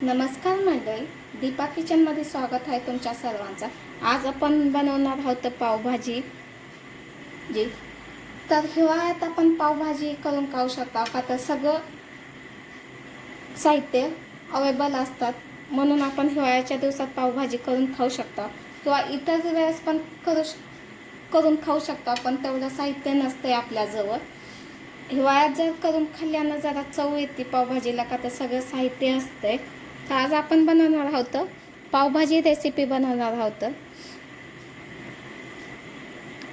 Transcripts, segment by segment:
नमस्कार मंडळी, दीपा किचनमध्ये स्वागत आहे तुमच्या सर्वांचं। आज आपण बनवणार आहोत पावभाजी जी तर हिवाळ्यात आपण पावभाजी करून खाऊ शकता का तर सगळं साहित्य अवेलेबल असतात, म्हणून आपण हिवाळ्याच्या दिवसात पावभाजी करून खाऊ शकता किंवा इतर वेळेस पण करून खाऊ शकता, पण तेवढं साहित्य नसते आपल्याजवळ। हिवाळ्यात जर करून खाल्ल्यानं जरा चव येते पावभाजीला का तर सगळं साहित्य असते। तर आज आपण बनवणार आहोत पावभाजी रेसिपी बनवणार आहोत।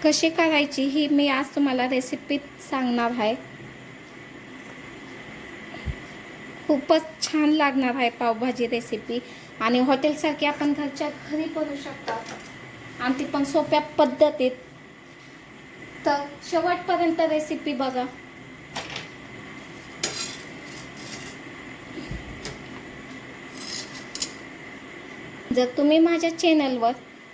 कशी करायची ही मी आज तुम्हाला रेसिपी सांगणार आहे। खूपच छान लागणार आहे पावभाजी रेसिपी आणि हॉटेलसारखी आपण घरच्या घरी बनवू शकता आणि ती पण सोप्या पद्धतीत। तर शेवटपर्यंत रेसिपी बघा। जर तुम्ही माझ्या चॅनलवर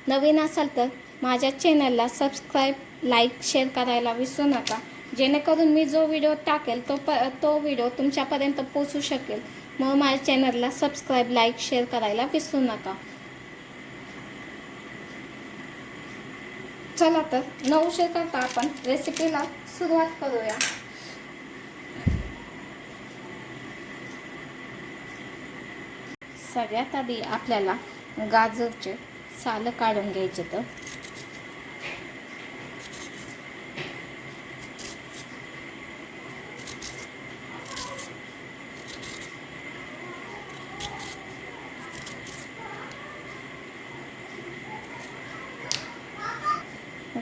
नवीन असाल तर माझ्या चॅनलला सबस्क्राईब, लाईक, शेअर करायला विसरू नका, जेणेकरून मी जो व्हिडिओ टाकेल तो व्हिडिओ तुमच्यापर्यंत पोहोचू शकेल। मग माझ्या चॅनलला सबस्क्राईब, लाईक, शेअर करायला विसरू नका। चला तर न उशीर करता आपण रेसिपीला सुरुवात करूया। सगळ्यात आधी आपल्याला गाजरचे साल काढून घ्यायचे। तर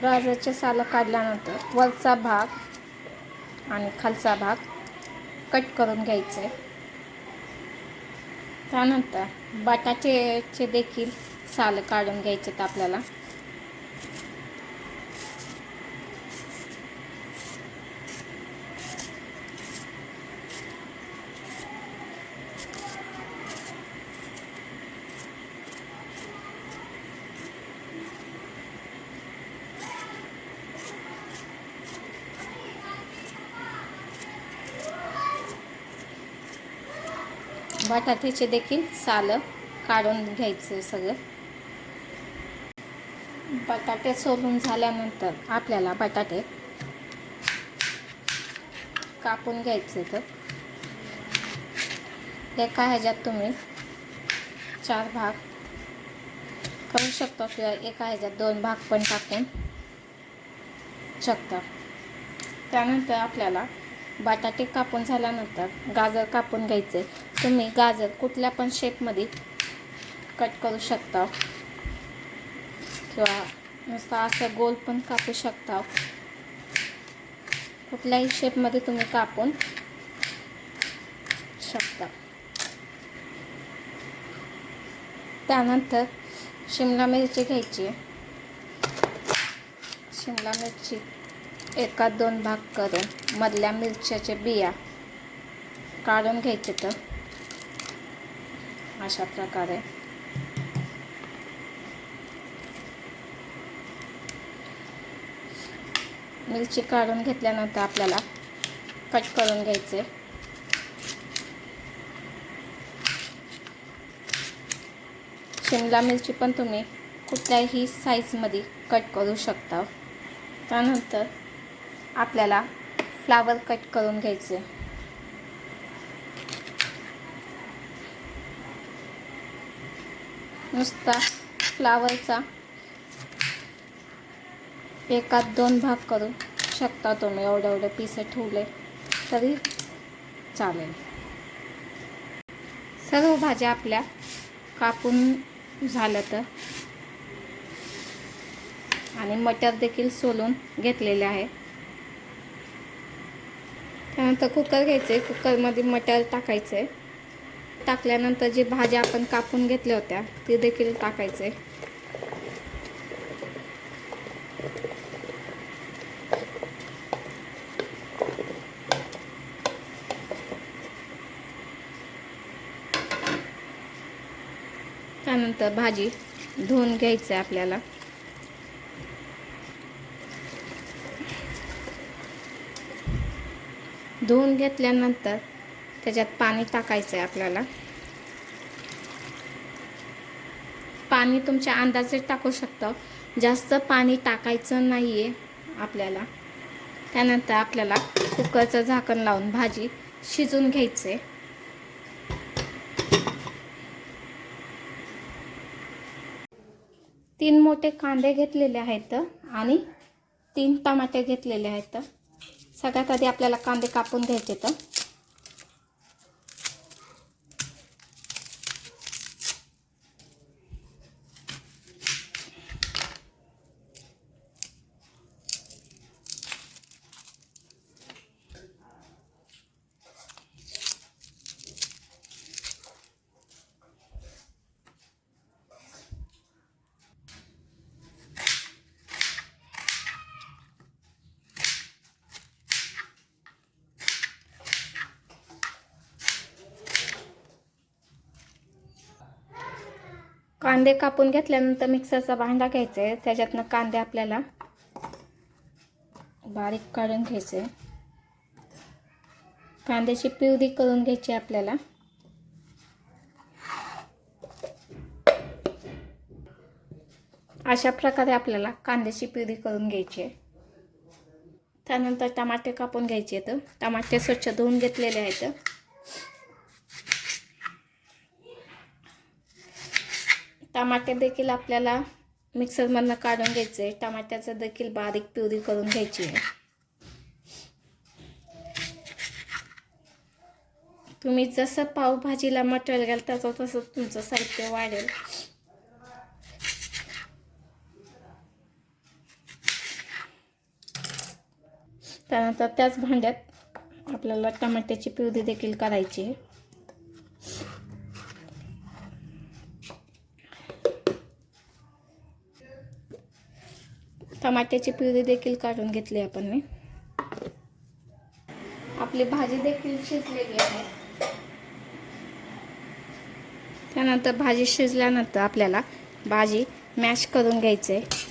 गाजरचे साल काढल्यानंतर वरचा भाग आणि खालचा भाग कट करून घ्यायचे। त्यानंतर बटाट्याचे देखील साल काढून घ्यायचे आपल्याला। बटाट्याचे देखील साल काढून घ्यायचे सगळं। बटाटे सोलून झाल्यानंतर आपल्याला बटाटे कापून घ्यायचे। तर एका ह्याच्यात तुम्ही 4 भाग करू शकता किंवा एका ह्याच्यात 2 भाग पण टाकून शकता। त्यानंतर आपल्याला बटाटे कापून झाल्यानंतर गाजर कापून घ्यायचे। तुम्ही गाजर कुठल्या पण शेपमध्ये कट करू शकता किंवा नुसतं असं गोल पण कापू शकता। कुठल्याही शेपमध्ये तुम्ही कापून शकता। त्यानंतर शिमला मिरची घ्यायची। शिमला मिरची एकात 2 भाग करून मधल्या मिरच्याचे बिया काढून घ्यायचे। तर अशा प्रकारे मिरची काढून घेतल्यानंतर आपल्याला कट करून घ्यायचे। शिमला मिरची पण तुम्ही कुठल्याही साईजमध्ये कट करू शकता। त्यानंतर आपल्याला फ्लावर कट करून घ्यायचे। नुसता फ्लावरचा एकात 2 भाग करू शकता तुम्ही। एवढे पीस ठेवले तरी चालेल। सर्व भाज्या आपल्या कापून झालं तर आणि मटर देखील सोलून घेतलेले आहे। त्यानंतर कुकर घ्यायचे, कुकरमध्ये मटर टाकायचे। टाकल्यानंतर जी भाज्या आपण कापून घेतल्या होत्या ती देखील टाकायचे। त्यानंतर भाजी धुवून घ्यायची आपल्याला। धुवून घेतल्यानंतर त्याच्यात पाणी टाकायचं आहे आपल्याला। पाणी तुमच्या अंदाजे टाकू शकता, जास्त पाणी टाकायचं नाही आहे आपल्याला. त्यानंतर आपल्याला कुकरचं झाकण लावून भाजी शिजून घ्यायचे. 3 मोठे कांदे घेतलेले आहेत आणि 3 टमाटे घेतलेले आहेत. सगळ्यात आधी आपल्याला कांदे कापून घ्यायचे. कांदे कापून घेतल्यानंतर मिक्सरचा भांडा घ्यायचा आहे. त्याच्यातनं कांदे आपल्याला बारीक काढून घ्यायचे. कांद्याची प्युरी करून घ्यायची आपल्याला. अशा प्रकारे आपल्याला कांद्याची प्युरी करून घ्यायची आहे. त्यानंतर टमाटे कापून घ्यायचे आहेत. टमाटे स्वच्छ धुवून घेतलेले आहेत. टमाटे देखील आपल्याला मिक्सरमधनं काढून घ्यायचे. टमाट्याचं देखील बारीक प्युरी करून घ्यायची आहे. तुम्ही जसं पावभाजीला मटेरियल घालता तसं तुमचं साहित्य वाढेल. त्यानंतर त्याच भांड्यात आपल्याला टमाट्याची प्युरी देखील करायची आहे. टमाट्याची प्युरी देखील काढून घेतली आपण. आपली भाजी देखील शिजलेली आहे. त्यानंतर भाजी शिजल्यानंतर आपल्याला भाजी मॅश करून घ्यायची आहे.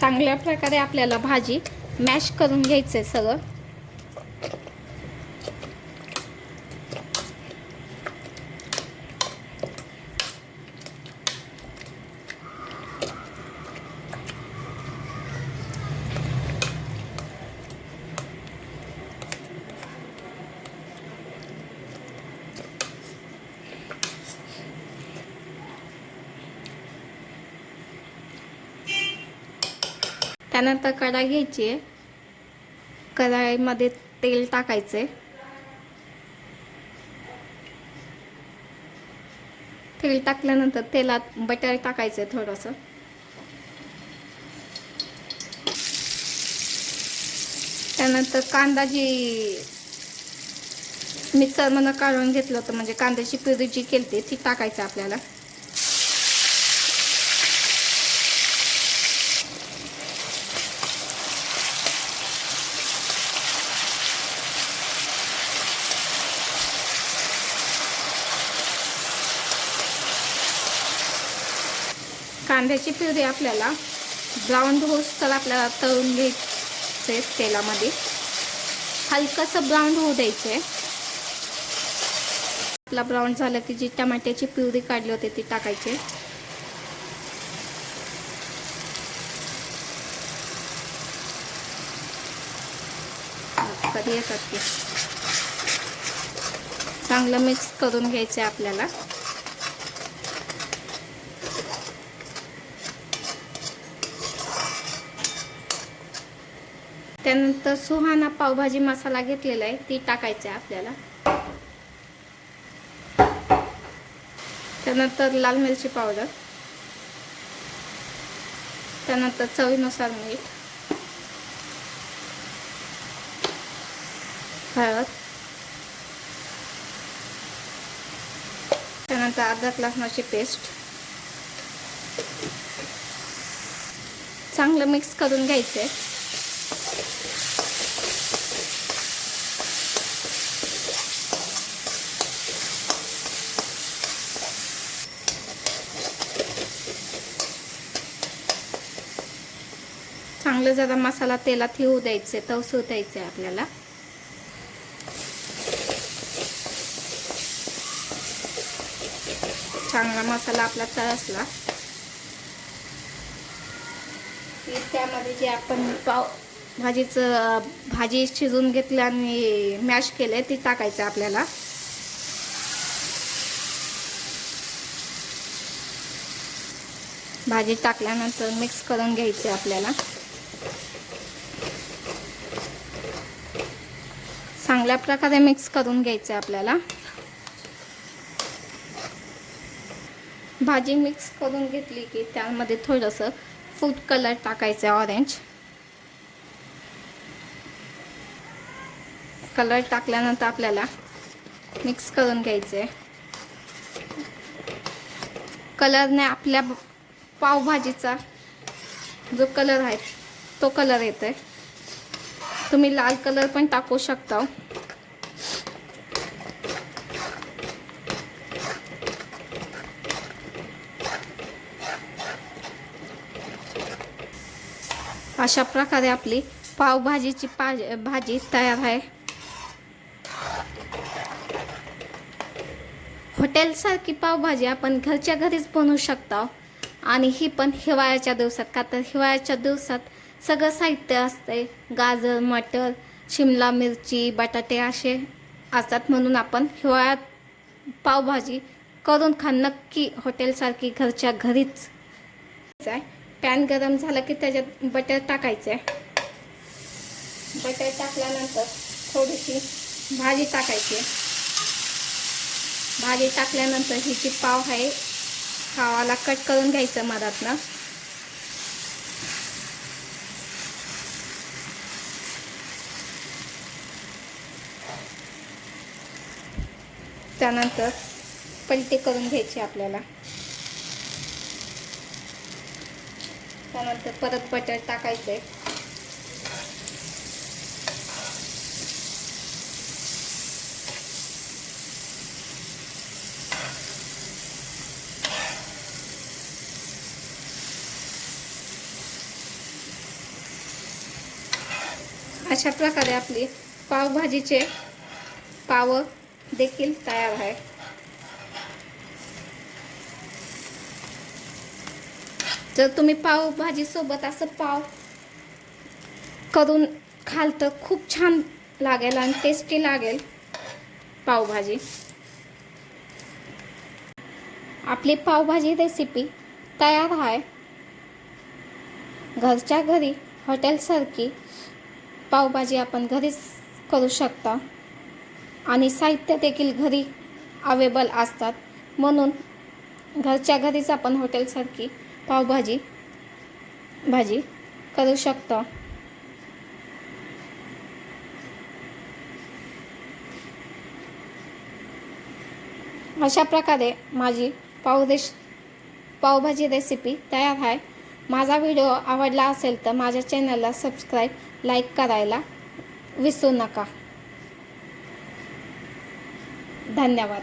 चांगल्या प्रकारे आपल्याला भाजी मॅश करून घ्यायचं आहे सगळं. त्यानंतर कढाई घ्यायची आहे. कढाईमध्ये तेल टाकायचे. तेल टाकल्यानंतर तेलात बटर टाकायचे थोडंसं. त्यानंतर कांदा जी मिक्सरमधून काढून घेतलं होतं म्हणजे कांद्याची प्युरी जी केली ती टाकायचं आपल्याला. कांद्याची प्युरी आपल्याला ब्राऊन होऊस्तर आपल्याला तळून घ्यायचे तेलामध्ये. हलकंसं ब्राऊन होऊ द्यायचे. आपला ब्राऊन झालं की जी टमाट्याची प्युरी काढली होती ती टाकायची. कधी येतात ते चांगलं मिक्स करून घ्यायचं आपल्याला. त्यानंतर सुहाना पावभाजी मसाला घेतलेला आहे ती टाकायचा आपल्याला. त्यानंतर लाल मिरची पावडर. त्यानंतर चवीनुसार मीठ, हळद. त्यानंतर अद्रक लसणाची पेस्ट. चांगलं मिक्स करून घ्यायचे. चांगलं जरा मसाला तेलात येऊ द्यायचे, तवसू द्यायचे आपल्याला. चांगला मसाला आपला तळसला की त्यामध्ये जे आपण भाजी शिजून घेतली आणि मॅश केले ती टाकायचं आपल्याला. भाजी टाकल्यानंतर मिक्स करून घ्यायचे आपल्याला. चांगल्या प्रकारे मिक्स करून घ्यायचे आपल्याला. भाजी मिक्स करून घेतली की त्यामध्ये थोडंसं फूड कलर टाकायचं, ऑरेंज कलर टाकल्यानंतर आपल्याला मिक्स करून घ्यायचे. कलरने आपल्या पावभाजीचा जो कलर आहे तो कलर येतोय. तुम्ही लाल कलर पण टाकू शकता. अशा प्रकारे आपली पावभाजीची भाजी तयार आहे. हॉटेलसारखी पावभाजी आपण घरच्या घरीच बनवू शकता. आणि ही पण हिवाळ्याच्या दिवसात, का तर हिवाळ्याच्या दिवसात सगळं साहित्य असते. गाजर, मटर, शिमला मिरची, बटाटे असे असतात. म्हणून आपण हिवाळ्यात पावभाजी करून खा नक्की. हॉटेलसारखी घरच्या घरीच. पॅन गरम झालं की त्याच्यात बटर टाकायचं. बटर टाकल्यानंतर थोडीशी भाजी टाकायची. भाजी टाकल्यानंतर ही जी पाव आहे पावाला कट करून घ्यायचं मधातनं. त्यानंतर पलटी करून घ्यायची आपल्याला. त्यानंतर परत बटर टाकायचे. अशा प्रकारे आपली पावभाजीचे पाव देखील तयार आहे. जर तुम्ही पावभाजी सोबत असं पाव करून खाल तर खूप छान लागेल आणि टेस्टी लागेल पावभाजी. आपली पावभाजी रेसिपी तयार आहे. घरच्या घरी हॉटेलसारखी पावभाजी आपण घरीच करू शकता. आणि साहित्य देखील घरी अवेलेबल असतात. म्हणून घरच्या घरीच आपण हॉटेलसारखी पावभाजी करू शकतो. अशा प्रकारे माझी पावभाजी रेसिपी तयार आहे. माझा व्हिडिओ आवडला असेल तर माझ्या चॅनलला सबस्क्राईब, लाईक करायला विसरू नका. धन्यवाद.